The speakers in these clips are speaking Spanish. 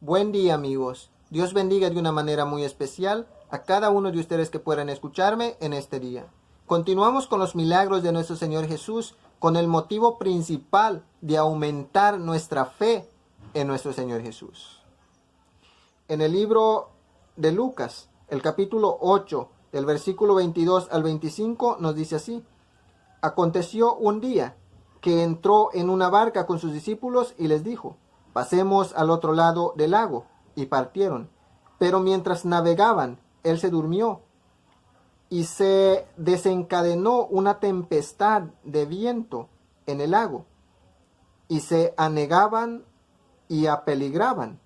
Buen día, amigos. Dios bendiga de una manera muy especial a cada uno de ustedes que puedan escucharme en este día. Continuamos con los milagros de nuestro Señor Jesús con el motivo principal de aumentar nuestra fe en nuestro Señor Jesús. En el libro de Lucas, el capítulo 8, del versículo 22 al 25, nos dice así: Aconteció un día que entró en una barca con sus discípulos y les dijo: pasemos al otro lado del lago. Y partieron. Pero mientras navegaban, él se durmió. Y se desencadenó una tempestad de viento en el lago. Y se anegaban y apeligraban.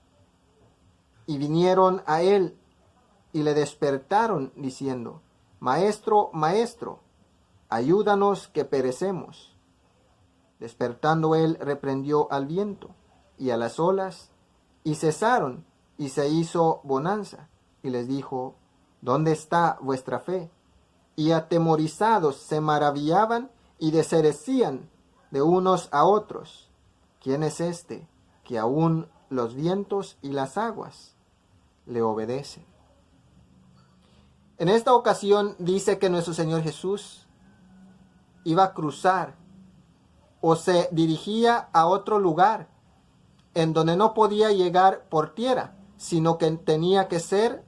Y vinieron a él y le despertaron diciendo: Maestro, maestro, ayúdanos que perecemos. Despertando él reprendió al viento y a las olas, y cesaron, y se hizo bonanza. Y les dijo: ¿Dónde está vuestra fe? Y atemorizados se maravillaban y decían de unos a otros: ¿Quién es este que aún los vientos y las aguas le obedecen? En esta ocasión dice que nuestro Señor Jesús iba a cruzar o se dirigía a otro lugar en donde no podía llegar por tierra, sino que tenía que ser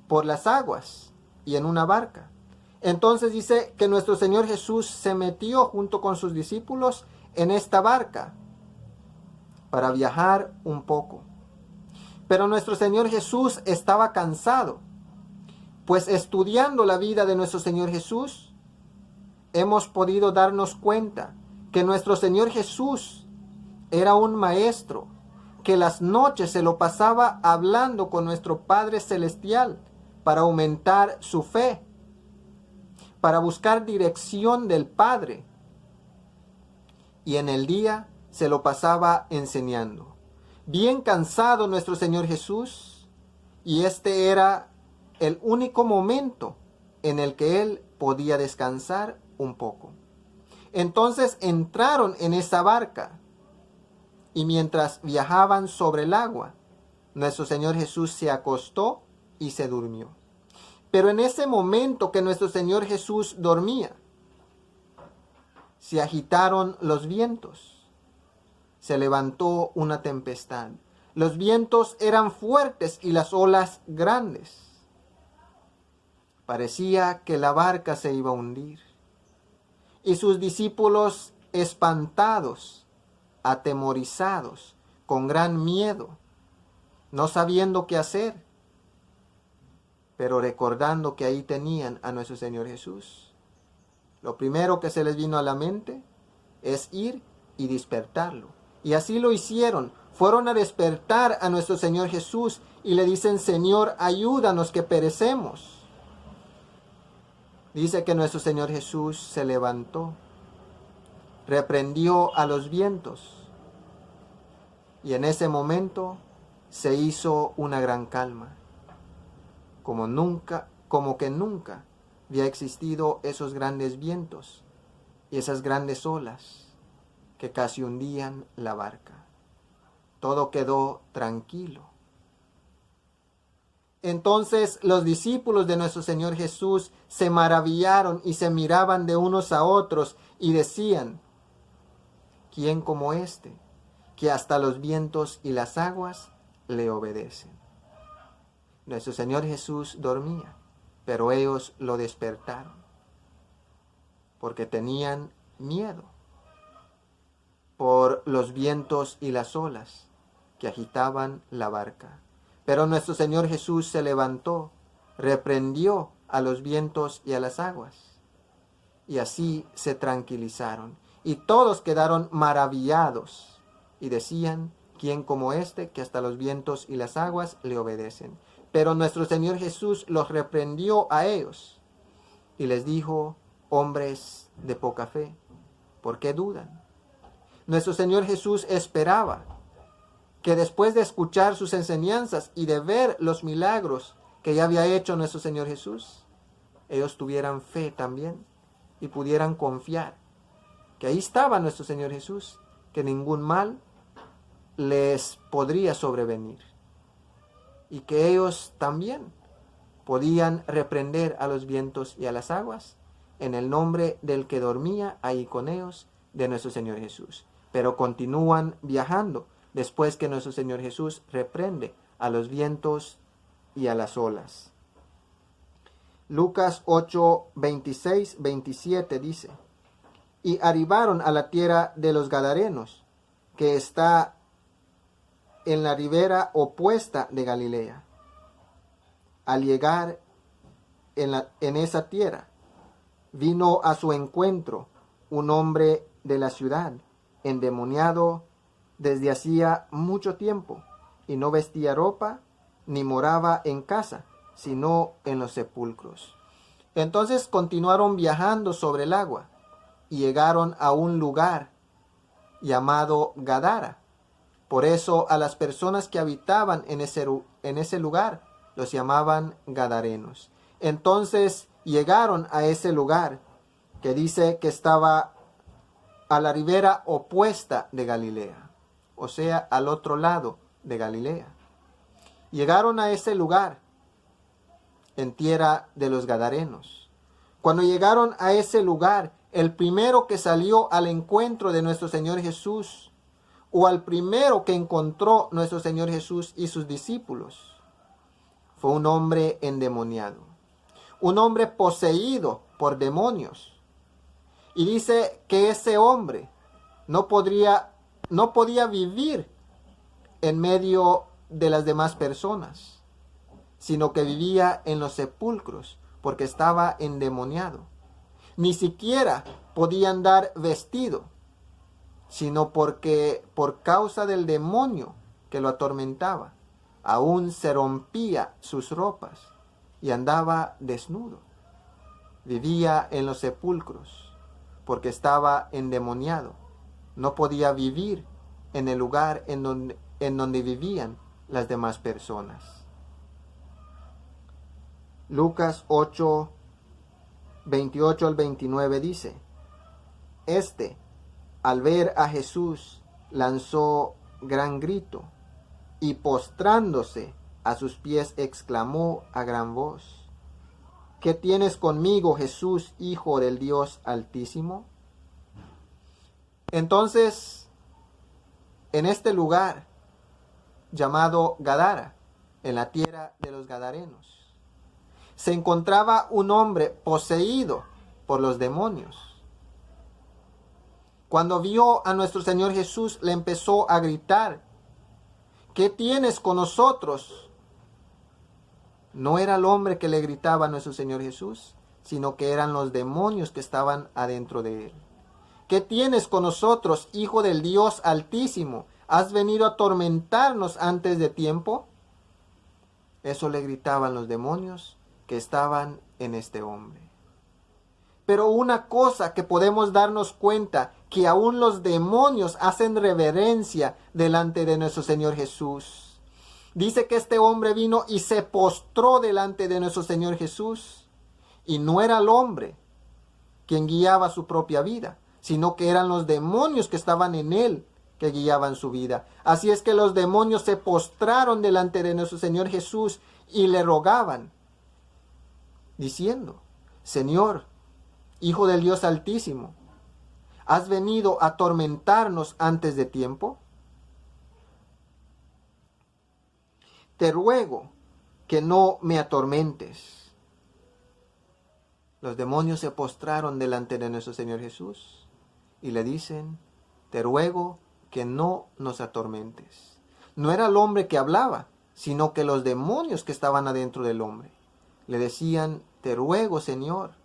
por las aguas y en una barca. Entonces dice que nuestro Señor Jesús se metió junto con sus discípulos en esta barca para viajar un poco. Pero nuestro Señor Jesús estaba cansado, pues estudiando la vida de nuestro Señor Jesús, hemos podido darnos cuenta que nuestro Señor Jesús era un maestro, que las noches se lo pasaba hablando con nuestro Padre Celestial para aumentar su fe, para buscar dirección del Padre. Y en el día se lo pasaba enseñando. Bien cansado nuestro Señor Jesús, y este era el único momento en el que él podía descansar un poco. Entonces entraron en esa barca, y mientras viajaban sobre el agua, nuestro Señor Jesús se acostó y se durmió. Pero en ese momento que nuestro Señor Jesús dormía, se agitaron los vientos, se levantó una tempestad. Los vientos eran fuertes y las olas grandes. Parecía que la barca se iba a hundir. Y sus discípulos, espantados, atemorizados, con gran miedo, no sabiendo qué hacer, pero recordando que ahí tenían a nuestro Señor Jesús. Lo primero que se les vino a la mente es ir y despertarlo. Y así lo hicieron. Fueron a despertar a nuestro Señor Jesús y le dicen: Señor, ayúdanos que perecemos. Dice que nuestro Señor Jesús se levantó, reprendió a los vientos, y en ese momento se hizo una gran calma, como que nunca había existido esos grandes vientos y esas grandes olas que casi hundían la barca. Todo quedó tranquilo. Entonces los discípulos de nuestro Señor Jesús se maravillaron y se miraban de unos a otros y decían: ¿quién como este, que hasta los vientos y las aguas le obedecen? Nuestro Señor Jesús dormía, pero ellos lo despertaron, porque tenían miedo por los vientos y las olas que agitaban la barca. Pero nuestro Señor Jesús se levantó, reprendió a los vientos y a las aguas, y así se tranquilizaron. Y todos quedaron maravillados y decían: ¿quién como este, que hasta los vientos y las aguas le obedecen? Pero nuestro Señor Jesús los reprendió a ellos y les dijo: hombres de poca fe, ¿por qué dudan? Nuestro Señor Jesús esperaba que después de escuchar sus enseñanzas y de ver los milagros que ya había hecho nuestro Señor Jesús, ellos tuvieran fe también y pudieran confiar que ahí estaba nuestro Señor Jesús, que ningún mal les podría sobrevenir. y que ellos también podían reprender a los vientos y a las aguas en el nombre del que dormía ahí con ellos, de nuestro Señor Jesús. Pero continúan viajando después que nuestro Señor Jesús reprende a los vientos y a las olas. Lucas 8, 26, 27 dice: y arribaron a la tierra de los Gadarenos, que está en la ribera opuesta de Galilea. Al llegar en esa tierra, vino a su encuentro un hombre de la ciudad, endemoniado desde hacía mucho tiempo, y no vestía ropa, ni moraba en casa, sino en los sepulcros. Entonces continuaron viajando sobre el agua, y llegaron a un lugar llamado Gadara. Por eso a las personas que habitaban en ese lugar los llamaban Gadarenos. Entonces llegaron a ese lugar que dice que estaba a la ribera opuesta de Galilea, o sea, al otro lado de Galilea. Llegaron a ese lugar en tierra de los Gadarenos. Cuando llegaron a ese lugar, el primero que salió al encuentro de nuestro Señor Jesús, o al primero que encontró nuestro Señor Jesús y sus discípulos, fue un hombre endemoniado, un hombre poseído por demonios. Y dice que ese hombre no podía vivir en medio de las demás personas, sino que vivía en los sepulcros porque estaba endemoniado. Ni siquiera podía andar vestido, sino porque por causa del demonio que lo atormentaba, aún se rompía sus ropas y andaba desnudo. Vivía en los sepulcros porque estaba endemoniado. No podía vivir en el lugar en donde vivían las demás personas. Lucas 8, 28 al 29 dice: al ver a Jesús, lanzó gran grito, y postrándose a sus pies exclamó a gran voz: ¿qué tienes conmigo, Jesús, Hijo del Dios Altísimo? Entonces, en este lugar llamado Gadara, en la tierra de los Gadarenos, se encontraba un hombre poseído por los demonios. Cuando vio a nuestro Señor Jesús, le empezó a gritar: ¿qué tienes con nosotros? No era el hombre que le gritaba a nuestro Señor Jesús, sino que eran los demonios que estaban adentro de él. ¿Qué tienes con nosotros, Hijo del Dios Altísimo? ¿Has venido a atormentarnos antes de tiempo? Eso le gritaban los demonios que estaban en este hombre. Pero una cosa que podemos darnos cuenta, que aún los demonios hacen reverencia delante de nuestro Señor Jesús. Dice que este hombre vino y se postró delante de nuestro Señor Jesús. Y no era el hombre quien guiaba su propia vida, sino que eran los demonios que estaban en él que guiaban su vida. Así es que los demonios se postraron delante de nuestro Señor Jesús y le rogaban, diciendo: Señor, Hijo del Dios Altísimo, ¿has venido a atormentarnos antes de tiempo? Te ruego que no me atormentes. Los demonios se postraron delante de nuestro Señor Jesús y le dicen: te ruego que no nos atormentes. No era el hombre que hablaba, sino que los demonios que estaban adentro del hombre le decían: te ruego, Señor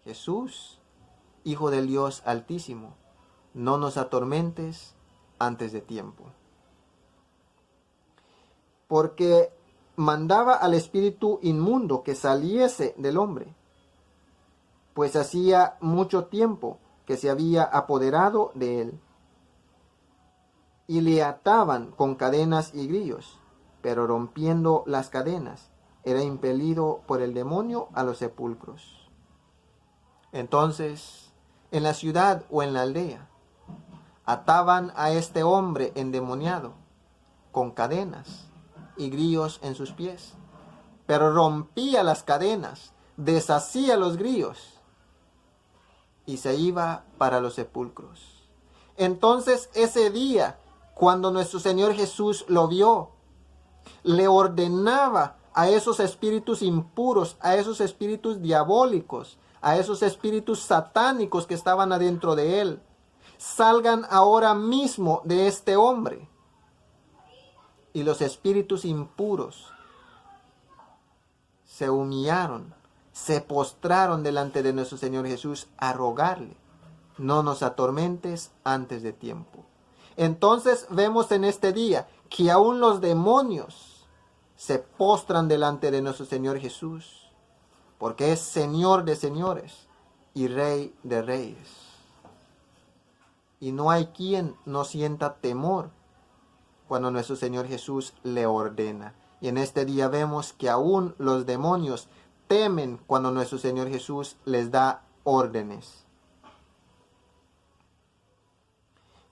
Jesús, Hijo del Dios Altísimo, no nos atormentes antes de tiempo. Porque mandaba al espíritu inmundo que saliese del hombre, pues hacía mucho tiempo que se había apoderado de él. Y le ataban con cadenas y grillos, pero rompiendo las cadenas, era impelido por el demonio a los sepulcros. Entonces, en la ciudad o en la aldea, ataban a este hombre endemoniado con cadenas y grillos en sus pies. Pero rompía las cadenas, deshacía los grillos y se iba para los sepulcros. Entonces ese día, cuando nuestro Señor Jesús lo vio, le ordenaba a esos espíritus impuros, a esos espíritus diabólicos, a esos espíritus satánicos que estaban adentro de él: salgan ahora mismo de este hombre. Y los espíritus impuros se humillaron, se postraron delante de nuestro Señor Jesús a rogarle: no nos atormentes antes de tiempo. Entonces vemos en este día que aún los demonios se postran delante de nuestro Señor Jesús, porque es Señor de señores y Rey de reyes. Y no hay quien no sienta temor cuando nuestro Señor Jesús le ordena. Y en este día vemos que aún los demonios temen cuando nuestro Señor Jesús les da órdenes.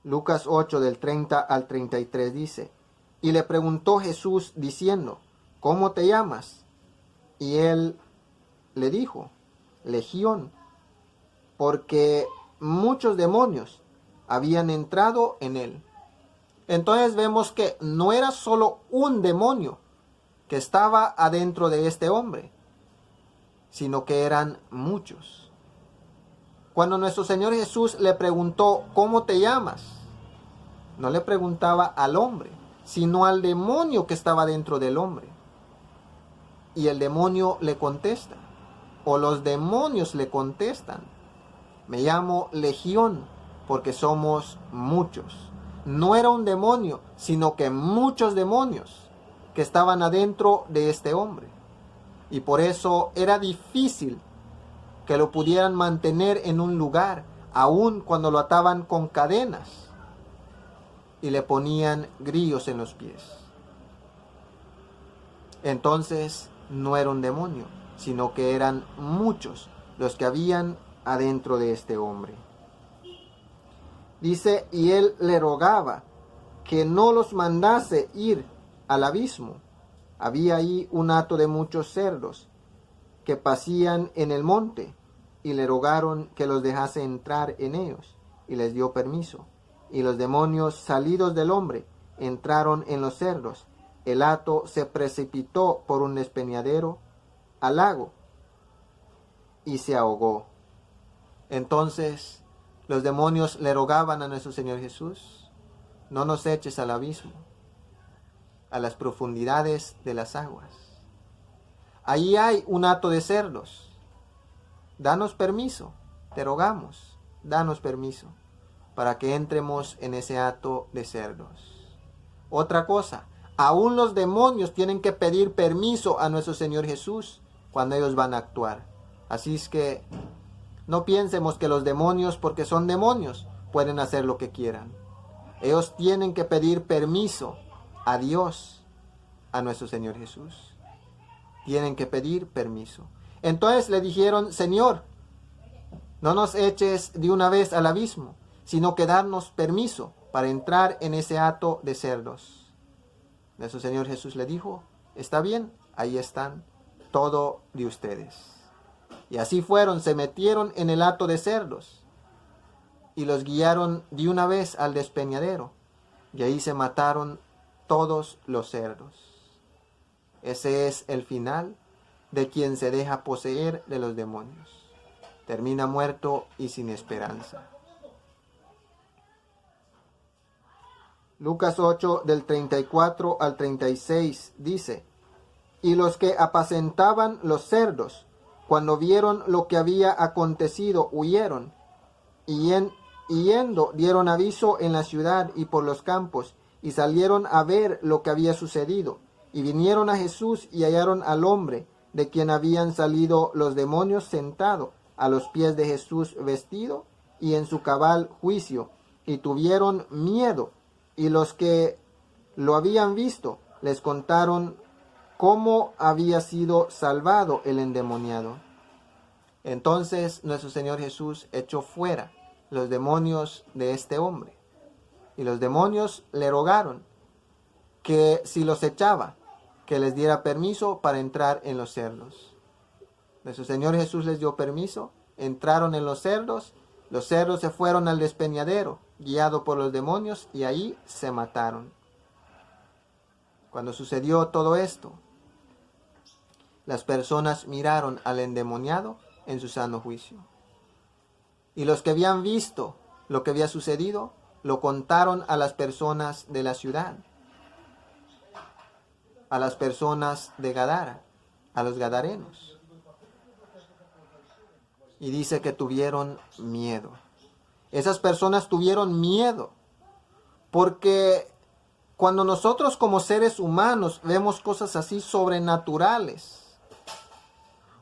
Lucas 8 del 30 al 33 dice: y le preguntó Jesús diciendo: ¿cómo te llamas? Y él le dijo: Legión, porque muchos demonios habían entrado en él. Entonces vemos que no era solo un demonio que estaba adentro de este hombre, sino que eran muchos. Cuando nuestro Señor Jesús le preguntó: ¿cómo te llamas?, no le preguntaba al hombre, sino al demonio que estaba dentro del hombre. Y el demonio le contesta, o los demonios le contestan: me llamo Legión, porque somos muchos. No era un demonio, sino que muchos demonios que estaban adentro de este hombre. Y por eso era difícil que lo pudieran mantener en un lugar, aun cuando lo ataban con cadenas y le ponían grillos en los pies. Entonces no era un demonio, sino que eran muchos los que habían adentro de este hombre. Dice: y él le rogaba que no los mandase ir al abismo. Había ahí un hato de muchos cerdos que pacían en el monte, y le rogaron que los dejase entrar en ellos, y les dio permiso. Y los demonios, salidos del hombre, entraron en los cerdos. El hato se precipitó por un despeñadero al lago y se ahogó. Entonces los demonios le rogaban a nuestro Señor Jesús: no nos eches al abismo, a las profundidades de las aguas. Allí hay un hato de cerdos. Danos permiso, te rogamos, danos permiso para que entremos en ese hato de cerdos. Otra cosa, aún los demonios tienen que pedir permiso a nuestro Señor Jesús cuando ellos van a actuar. Así es que no piensemos que los demonios, porque son demonios, pueden hacer lo que quieran. Ellos tienen que pedir permiso a Dios, a nuestro Señor Jesús. Tienen que pedir permiso. Entonces le dijeron: Señor, no nos eches de una vez al abismo, sino que darnos permiso para entrar en ese hato de cerdos. Nuestro Señor Jesús le dijo: está bien, ahí están, todo de ustedes. Y así fueron, se metieron en el hato de cerdos y los guiaron de una vez al despeñadero, y ahí se mataron todos los cerdos. Ese es el final de quien se deja poseer de los demonios. Termina muerto y sin esperanza. Lucas 8 del 34 al 36 dice: y los que apacentaban los cerdos, cuando vieron lo que había acontecido, huyeron, y yendo dieron aviso en la ciudad y por los campos, y salieron a ver lo que había sucedido. Y vinieron a Jesús y hallaron al hombre de quien habían salido los demonios sentado a los pies de Jesús, vestido y en su cabal juicio, y tuvieron miedo. Y los que lo habían visto les contaron cómo había sido salvado el endemoniado. Entonces nuestro Señor Jesús echó fuera los demonios de este hombre, y los demonios le rogaron que si los echaba, que les diera permiso para entrar en los cerdos. Nuestro Señor Jesús les dio permiso, entraron en los cerdos se fueron al despeñadero, guiado por los demonios, y ahí se mataron. Cuando sucedió todo esto, las personas miraron al endemoniado en su sano juicio. Y los que habían visto lo que había sucedido, lo contaron a las personas de la ciudad, a las personas de Gadara, a los gadarenos. Y dice que tuvieron miedo. Esas personas tuvieron miedo porque cuando nosotros como seres humanos vemos cosas así sobrenaturales,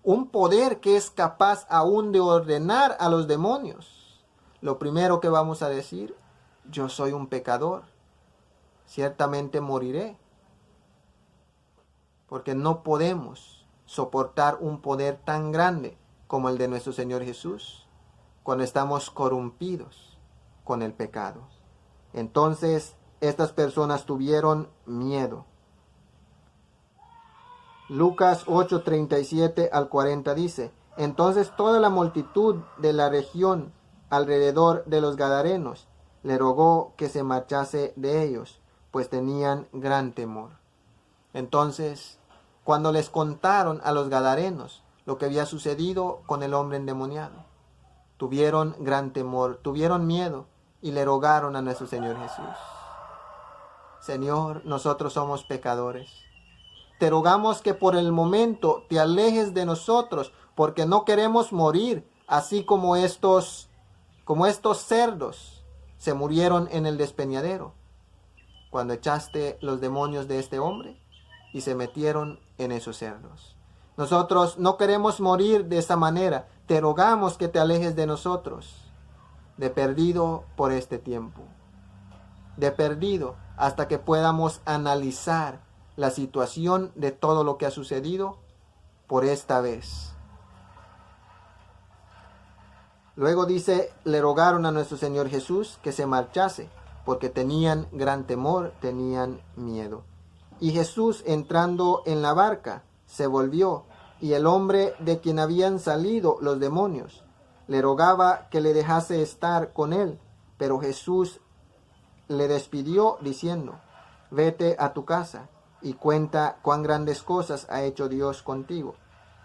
un poder que es capaz aún de ordenar a los demonios, lo primero que vamos a decir: yo soy un pecador, ciertamente moriré, porque no podemos soportar un poder tan grande como el de nuestro Señor Jesús cuando estamos corrompidos con el pecado. Entonces, estas personas tuvieron miedo. Lucas 8:37 al 40 dice: entonces toda la multitud de la región alrededor de los gadarenos le rogó que se marchase de ellos, pues tenían gran temor. Entonces, cuando les contaron a los gadarenos lo que había sucedido con el hombre endemoniado, tuvieron gran temor, tuvieron miedo y le rogaron a nuestro Señor Jesús: Señor, nosotros somos pecadores. Te rogamos que por el momento te alejes de nosotros, porque no queremos morir, así como estos cerdos se murieron en el despeñadero, cuando echaste los demonios de este hombre y se metieron en esos cerdos. Nosotros no queremos morir de esa manera. Te rogamos que te alejes de nosotros, de perdido por este tiempo, de perdido hasta que podamos analizar la situación de todo lo que ha sucedido por esta vez. Luego dice, le rogaron a nuestro Señor Jesús que se marchase, porque tenían gran temor, tenían miedo. Y Jesús, entrando en la barca, se volvió, y el hombre de quien habían salido los demonios le rogaba que le dejase estar con él, pero Jesús le despidió diciendo: vete a tu casa y cuenta cuán grandes cosas ha hecho Dios contigo.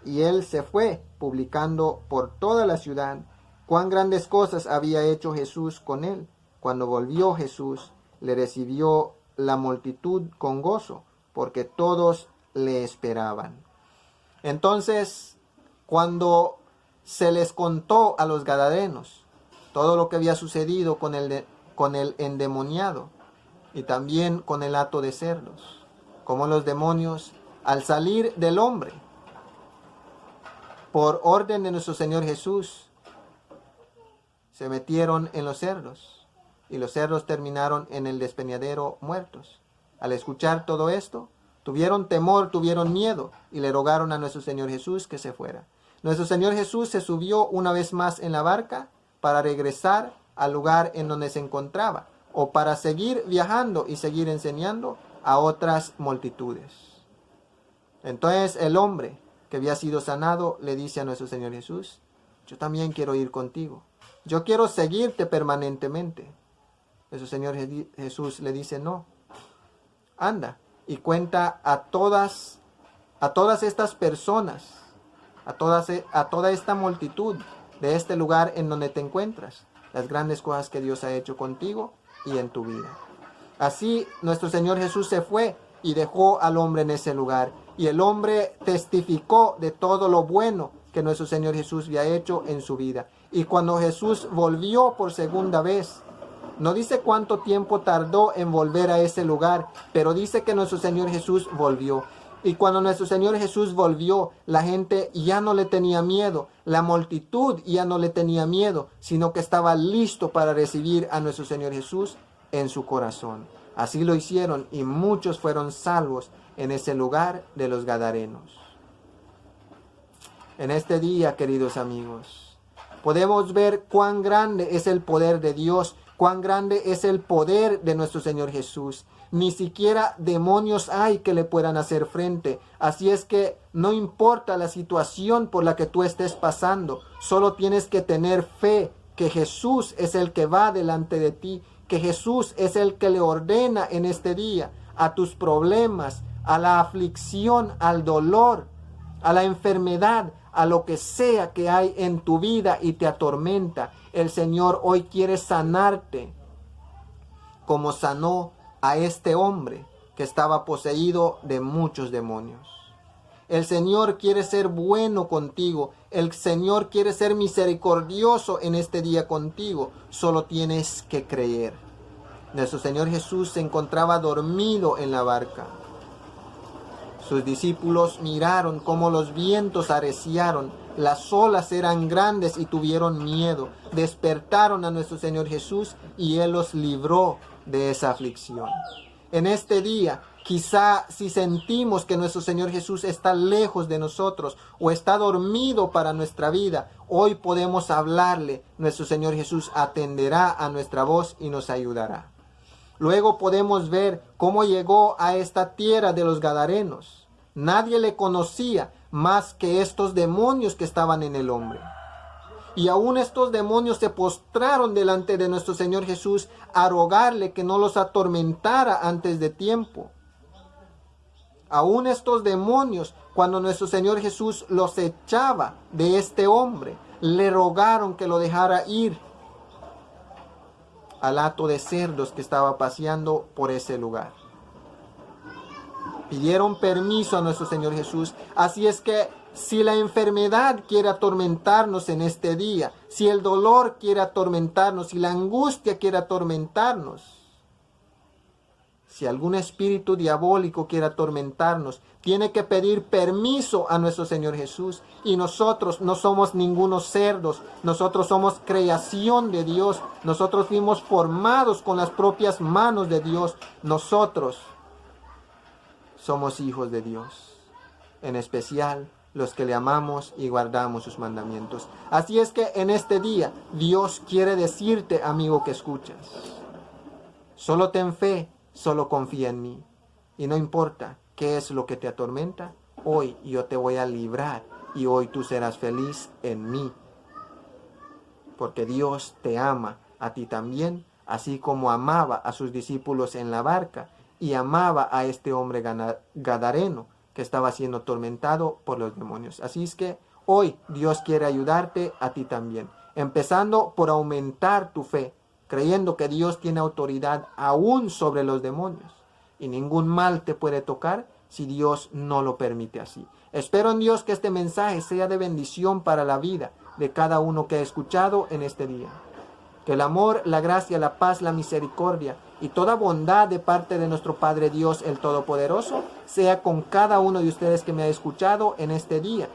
Y él se fue, publicando por toda la ciudad cuán grandes cosas había hecho Jesús con él. Cuando volvió Jesús, le recibió la multitud con gozo, porque todos le esperaban. Entonces, cuando se les contó a los gadarenos todo lo que había sucedido con el endemoniado y también con el hato de cerdos, como los demonios, al salir del hombre, por orden de nuestro Señor Jesús, se metieron en los cerdos, y los cerdos terminaron en el despeñadero muertos. Al escuchar todo esto, tuvieron temor, tuvieron miedo, y le rogaron a nuestro Señor Jesús que se fuera. Nuestro Señor Jesús se subió una vez más en la barca para regresar al lugar en donde se encontraba, o para seguir viajando y seguir enseñando a otras multitudes. Entonces el hombre que había sido sanado le dice a nuestro Señor Jesús: yo también quiero ir contigo, yo quiero seguirte permanentemente. Nuestro Señor Jesús le dice: no, anda y cuenta a todas estas personas, a toda esta multitud de este lugar en donde te encuentras, las grandes cosas que Dios ha hecho contigo y en tu vida. Así nuestro Señor Jesús se fue y dejó al hombre en ese lugar, y el hombre testificó de todo lo bueno que nuestro Señor Jesús había hecho en su vida. Y cuando Jesús volvió por segunda vez, no dice cuánto tiempo tardó en volver a ese lugar, pero dice que nuestro Señor Jesús volvió. Y cuando nuestro Señor Jesús volvió, la gente ya no le tenía miedo, la multitud ya no le tenía miedo, sino que estaba listo para recibir a nuestro Señor Jesús en su corazón. Así lo hicieron, y muchos fueron salvos en ese lugar de los gadarenos. En este día, queridos amigos, podemos ver cuán grande es el poder de Dios, cuán grande es el poder de nuestro Señor Jesús. Ni siquiera demonios hay que le puedan hacer frente. Así es que no importa la situación por la que tú estés pasando, solo tienes que tener fe que Jesús es el que va delante de ti, que Jesús es el que le ordena en este día a tus problemas, a la aflicción, al dolor, a la enfermedad, a lo que sea que hay en tu vida y te atormenta. El Señor hoy quiere sanarte, como sanó a este hombre que estaba poseído de muchos demonios. El Señor quiere ser bueno contigo. El Señor quiere ser misericordioso en este día contigo. Solo tienes que creer. Nuestro Señor Jesús se encontraba dormido en la barca. Sus discípulos miraron cómo los vientos arreciaron, las olas eran grandes y tuvieron miedo. Despertaron a nuestro Señor Jesús y Él los libró de esa aflicción. En este día, quizá si sentimos que nuestro Señor Jesús está lejos de nosotros o está dormido para nuestra vida, hoy podemos hablarle. Nuestro Señor Jesús atenderá a nuestra voz y nos ayudará. Luego podemos ver cómo llegó a esta tierra de los Gadarenos. Nadie le conocía más que estos demonios que estaban en el hombre. Y aún estos demonios se postraron delante de nuestro Señor Jesús a rogarle que no los atormentara antes de tiempo. Aún estos demonios, cuando nuestro Señor Jesús los echaba de este hombre, le rogaron que lo dejara ir al hato de cerdos que estaba paseando por ese lugar. Pidieron permiso a nuestro Señor Jesús. Así es que si la enfermedad quiere atormentarnos en este día, si el dolor quiere atormentarnos, si la angustia quiere atormentarnos, si algún espíritu diabólico quiere atormentarnos, tiene que pedir permiso a nuestro Señor Jesús. Y nosotros no somos ningunos cerdos, nosotros somos creación de Dios, nosotros fuimos formados con las propias manos de Dios, nosotros somos hijos de Dios, en especial los que le amamos y guardamos sus mandamientos. Así es que en este día Dios quiere decirte, amigo que escuchas, solo ten fe, solo confía en mí. Y no importa qué es lo que te atormenta, hoy yo te voy a librar y hoy tú serás feliz en mí. Porque Dios te ama a ti también, así como amaba a sus discípulos en la barca y amaba a este hombre gadareno que estaba siendo atormentado por los demonios. Así es que hoy Dios quiere ayudarte a ti también, empezando por aumentar tu fe, creyendo que Dios tiene autoridad aún sobre los demonios y ningún mal te puede tocar si Dios no lo permite así. Espero en Dios que este mensaje sea de bendición para la vida de cada uno que ha escuchado en este día. Que el amor, la gracia, la paz, la misericordia y toda bondad de parte de nuestro Padre Dios el Todopoderoso sea con cada uno de ustedes que me ha escuchado en este día,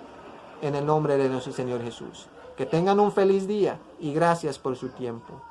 en el nombre de nuestro Señor Jesús. Que tengan un feliz día y gracias por su tiempo.